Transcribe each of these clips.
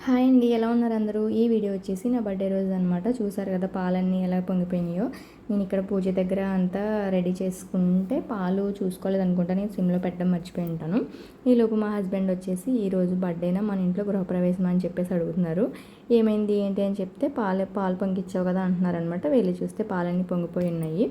Hi అండి, ఎలా ఉన్నారు అందరూ? ఈ వీడియో వచ్చేసి నా బర్త్డే రోజు అనమాట. చూసారు కదా పాలన్నీ ఎలా పొంగిపోయినాయో. నేను ఇక్కడ పూజ దగ్గర అంతా రెడీ చేసుకుంటే పాలు చూసుకోలేదు అనుకుంటా, నేను సిమ్లో పెట్టడం మర్చిపోయి ఉంటాను. ఈలోపు మా హస్బెండ్ వచ్చేసి ఈరోజు బర్త్డేనా, మన ఇంట్లో గృహప్రవేశం అని చెప్పేసి అడుగుతున్నారు. ఏమైంది ఏంటి అని చెప్తే పాలు పొంగిచ్చావు కదా అంటున్నారనమాట. వెళ్ళి చూస్తే పాలన్నీ పొంగిపోయి ఉన్నాయి.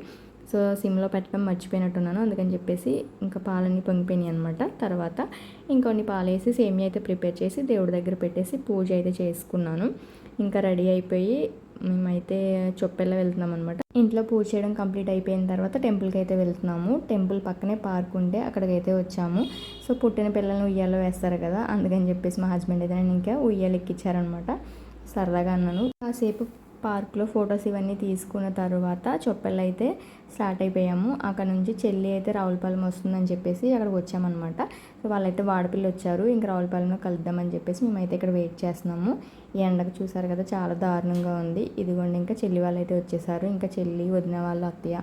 సో సిమ్లో పెట్టడం మర్చిపోయినట్టున్నాను, అందుకని చెప్పేసి ఇంకా పాలన్నీ పొంగిపోయినాయి అనమాట. తర్వాత ఇంకొన్ని పాలు వేసి సేమియా అయితే ప్రిపేర్ చేసి దేవుడి దగ్గర పెట్టేసి పూజ అయితే చేసుకున్నాను. ఇంకా రెడీ అయిపోయి మేమైతే చొప్పెల్ల వెళ్తున్నాం అనమాట. ఇంట్లో పూజ చేయడం కంప్లీట్ అయిపోయిన తర్వాత టెంపుల్కి అయితే వెళ్తున్నాము. టెంపుల్ పక్కనే పార్క్ ఉంటే అక్కడికైతే వచ్చాము. సో పుట్టిన పిల్లల్ని ఉయ్యాలో వేస్తారు కదా, అందుకని చెప్పేసి మా హస్బెండ్ అయితే నేను ఇంకా ఉయ్యాలు ఎక్కించారనమాట. సరదాగా అన్నాను. కాసేపు పార్క్లో ఫొటోస్ ఇవన్నీ తీసుకున్న తర్వాత చొప్పెళ్ళు అయితే స్టార్ట్ అయిపోయాము. అక్కడ నుంచి చెల్లి అయితే రావులపాలెం వస్తుందని చెప్పేసి అక్కడికి వచ్చామన్నమాట. సో వాళ్ళైతే వాడపిల్లి వచ్చారు, ఇంకా రావులపాలెంలో కలుద్దామని చెప్పేసి మేమైతే ఇక్కడ వెయిట్ చేస్తున్నాము. ఈ ఎండకు చూసారు కదా చాలా దారుణంగా ఉంది. ఇదిగోండి ఇంకా చెల్లి వాళ్ళు అయితే వచ్చేసారు. ఇంకా చెల్లి, వదిన వాళ్ళు, అత్తయ్య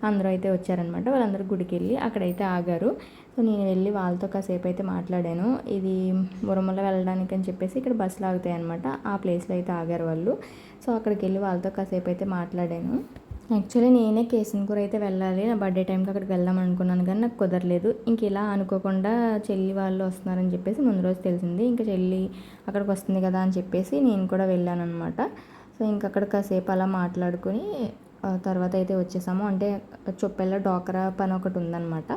అందరూ అయితే వచ్చారనమాట. వాళ్ళందరూ గుడికి వెళ్ళి అక్కడైతే ఆగారు. సో నేను వెళ్ళి వాళ్ళతో కాసేపు అయితే మాట్లాడాను. ఇది ఉరమల వెళ్ళడానికి అని చెప్పేసి ఇక్కడ బస్సులు ఆగుతాయి అనమాట, ఆ ప్లేస్లో అయితే ఆగారు వాళ్ళు. సో అక్కడికి వెళ్ళి వాళ్ళతో కాసేపు అయితే మాట్లాడాను. యాక్చువల్లీ నేనే కేసన్పూర్ అయితే వెళ్ళాలి, నా బర్త్డే టైంకి అక్కడికి వెళ్దాం అనుకున్నాను కానీ నాకు కుదరలేదు. ఇంక ఇలా అనుకోకుండా చెల్లి వాళ్ళు వస్తున్నారని చెప్పేసి ముందు రోజు తెలిసింది. ఇంకా చెల్లి అక్కడికి వస్తుంది కదా అని చెప్పేసి నేను కూడా వెళ్ళాను అనమాట. సో ఇంక అక్కడ కాసేపు అలా మాట్లాడుకుని తర్వాత అయితే వచ్చేసాము. అంటే చొప్పెల్లో డోకరా పని ఒకటి ఉందన్నమాట,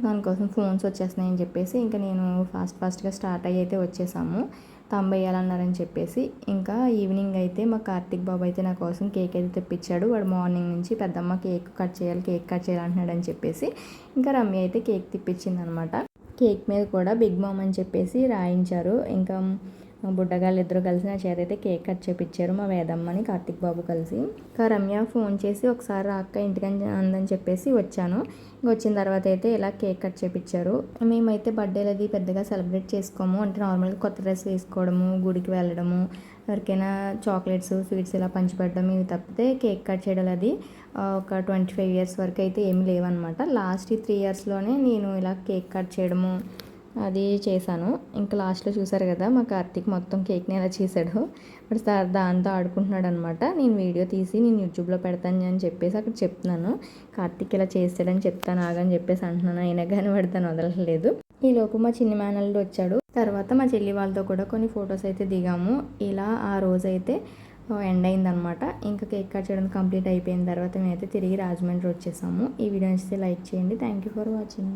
దానికోసం ఫోన్స్ వచ్చేస్తున్నాయని చెప్పేసి ఇంకా నేను ఫాస్ట్గా స్టార్ట్ అయ్యి అయితే వచ్చేసాము. తంబేయాలన్నారని చెప్పేసి ఇంకా ఈవినింగ్ అయితే మా కార్తిక్ బాబు అయితే నా కోసం కేక్ అయితే తెప్పించాడు. వాడు మార్నింగ్ నుంచి పెద్దమ్మ కేక్ కట్ చేయాలి అంటున్నాడని చెప్పేసి ఇంకా రమ్య అయితే కేక్ తెప్పించింది అనమాట. కేక్ మీద కూడా బిగ్ మామ్ అని చెప్పేసి రాయించారు. ఇంకా మా బుడ్డగాళ్ళు ఇద్దరు కలిసి నా చేత అయితే కేక్ కట్ చేపించారు, మా వేదమ్మని కార్తిక్ బాబు కలిసి. ఇంకా రమ్య ఫోన్ చేసి ఒకసారి అక్క ఇంటికని అందని చెప్పేసి వచ్చాను. ఇంకా వచ్చిన తర్వాత అయితే ఇలా కేక్ కట్ చేపించారు. మేమైతే బర్త్డేలు అది పెద్దగా సెలబ్రేట్ చేసుకోము. అంటే నార్మల్గా కొత్త డ్రెస్ వేసుకోవడము, గుడికి వెళ్ళడము, ఎవరికైనా చాక్లెట్స్, స్వీట్స్ ఇలా పంచిపెట్టడం ఇవి తప్పితే కేక్ కట్ చేయడం అది ఒక 25 years వరకు అయితే ఏమీ లేవన్నమాట. లాస్ట్ 3 yearsలోనే నేను ఇలా కేక్ కట్ చేయడము అది చేశాను. ఇంకా లాస్ట్లో చూసారు కదా మా కార్తీక్ మొత్తం కేక్ని ఎలా చేశాడు. ఇప్పుడు సార్ దాంతో ఆడుకుంటున్నాడు అనమాట. నేను వీడియో తీసి నేను యూట్యూబ్లో పెడతాను అని చెప్పేసి అక్కడ చెప్తున్నాను. కార్తీక్ ఇలా చేస్తాడని చెప్తాను ఆగని చెప్పేసి అంటున్నాను, అయినా కానీ పడతాను వదలలేదు. ఈలోపు మా చిన్ని మేనల్లుడు వచ్చాడు. తర్వాత మా చెల్లి వాళ్ళతో కూడా కొన్ని ఫొటోస్ అయితే దిగాము. ఇలా ఆ రోజైతే ఎండ్ అయిందనమాట. ఇంకా కేక్ కట్ చేయడం కంప్లీట్ అయిపోయిన తర్వాత మేమైతే తిరిగి రాజమండ్రి వచ్చేసాము. ఈ వీడియో నచ్చితే లైక్ చేయండి. Thank you for watching.